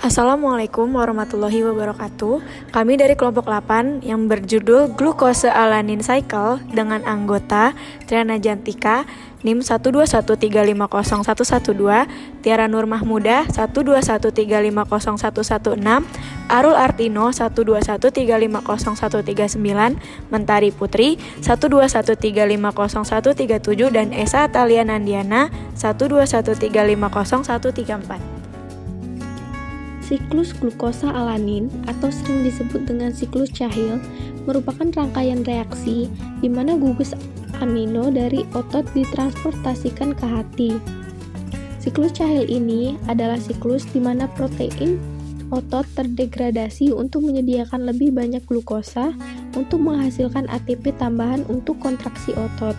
Assalamualaikum warahmatullahi wabarakatuh. Kami dari kelompok 8 yang berjudul Glukose Alanin Cycle dengan anggota Triana Jantika, NIM 121350112, Tiara Nur Mahmudah 121350116, Arul Artino 121350139, Mentari Putri 121350137, dan Esa Atalia Nandiana 121350134. Siklus glukosa alanin atau sering disebut dengan siklus Cahill merupakan rangkaian reaksi di mana gugus amino dari otot ditransportasikan ke hati. Siklus Cahill ini adalah siklus di mana protein otot terdegradasi untuk menyediakan lebih banyak glukosa untuk menghasilkan ATP tambahan untuk kontraksi otot.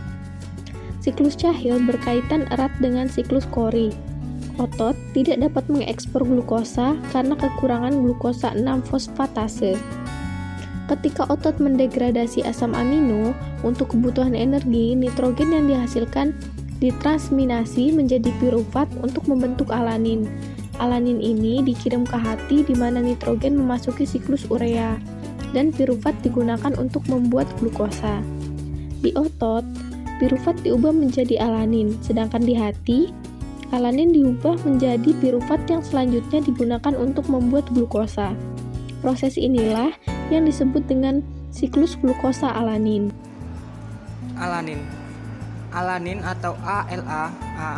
Siklus Cahill berkaitan erat dengan siklus Cori. Otot tidak dapat mengekspor glukosa karena kekurangan glukosa 6-fosfatase. Ketika otot mendegradasi asam amino untuk kebutuhan energi, nitrogen yang dihasilkan ditransminasi menjadi pirufat untuk membentuk alanin. Alanin ini dikirim ke hati di mana nitrogen memasuki siklus urea dan pirufat digunakan untuk membuat glukosa. Di otot, pirufat diubah menjadi alanin, sedangkan di hati alanin diubah menjadi pirufat yang selanjutnya digunakan untuk membuat glukosa. Proses inilah yang disebut dengan siklus glukosa alanin. Alanin atau ALA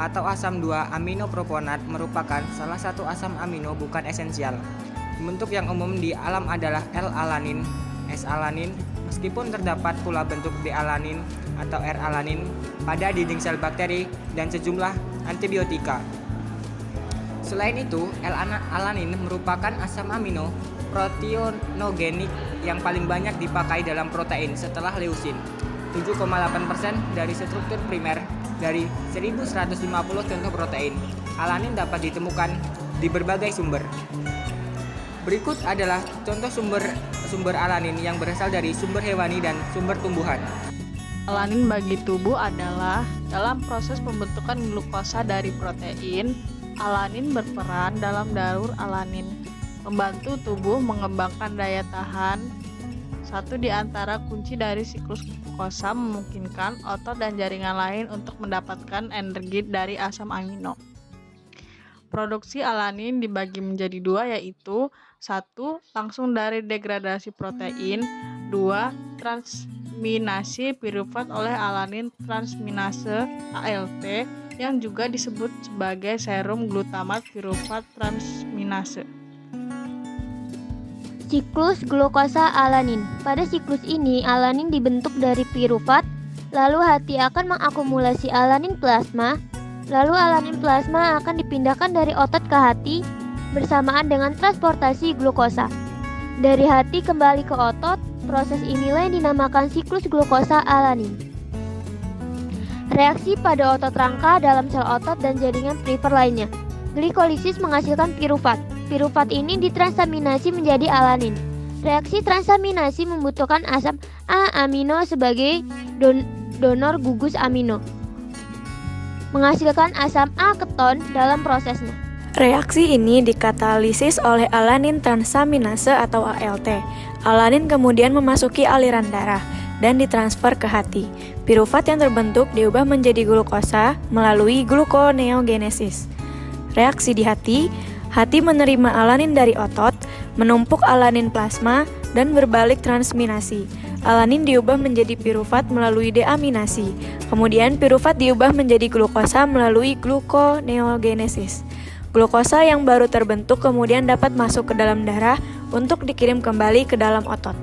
atau asam 2 aminopropanat merupakan salah satu asam amino bukan esensial. Bentuk yang umum di alam adalah L-alanin, S-alanin, meskipun terdapat pula bentuk D-alanin atau R-alanin pada dinding sel bakteri dan sejumlah antibiotika. Selain itu, L-alanin merupakan asam amino proteogenik yang paling banyak dipakai dalam protein setelah leusin. 7,8% dari struktur primer dari 1150 contoh protein. Alanin dapat ditemukan di berbagai sumber. Berikut adalah contoh sumber alanin yang berasal dari sumber hewani dan sumber tumbuhan. Alanin bagi tubuh adalah dalam proses pembentukan glukosa dari protein. Alanin berperan dalam darur alanin, membantu tubuh mengembangkan daya tahan. Satu di antara kunci dari siklus glukosa memungkinkan otot dan jaringan lain untuk mendapatkan energi dari asam amino. Produksi alanin dibagi menjadi dua, yaitu 1. Langsung dari degradasi protein, 2. Transminasi pirufat oleh alanin transminase ALT yang juga disebut sebagai serum glutamat pirufat transminase. Siklus glukosa alanin. Pada siklus ini, alanin dibentuk dari pirufat, lalu hati akan mengakumulasi alanin plasma, lalu alanin plasma akan dipindahkan dari otot ke hati bersamaan dengan transportasi glukosa. Dari hati kembali ke otot, proses inilah yang dinamakan siklus glukosa alanin. Reaksi pada otot rangka dalam sel otot dan jaringan perifer lainnya. Glikolisis menghasilkan pirufat. Pirufat ini ditransaminasi menjadi alanin. Reaksi transaminasi membutuhkan asam A-amino sebagai donor gugus amino, menghasilkan asam A-keton dalam prosesnya. Reaksi ini dikatalisis oleh alanin transaminase atau ALT. Alanin kemudian memasuki aliran darah dan ditransfer ke hati. Pirufat yang terbentuk diubah menjadi glukosa melalui gluconeogenesis. Reaksi di hati menerima alanin dari otot, menumpuk alanin plasma, dan berbalik transminasi. Alanin diubah menjadi pirufat melalui deaminasi. Kemudian pirufat diubah menjadi glukosa melalui gluconeogenesis. Glukosa yang baru terbentuk kemudian dapat masuk ke dalam darah untuk dikirim kembali ke dalam otot.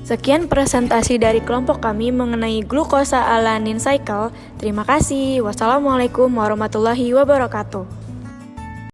Sekian presentasi dari kelompok kami mengenai glukosa alanin cycle. Terima kasih. Wassalamualaikum warahmatullahi wabarakatuh.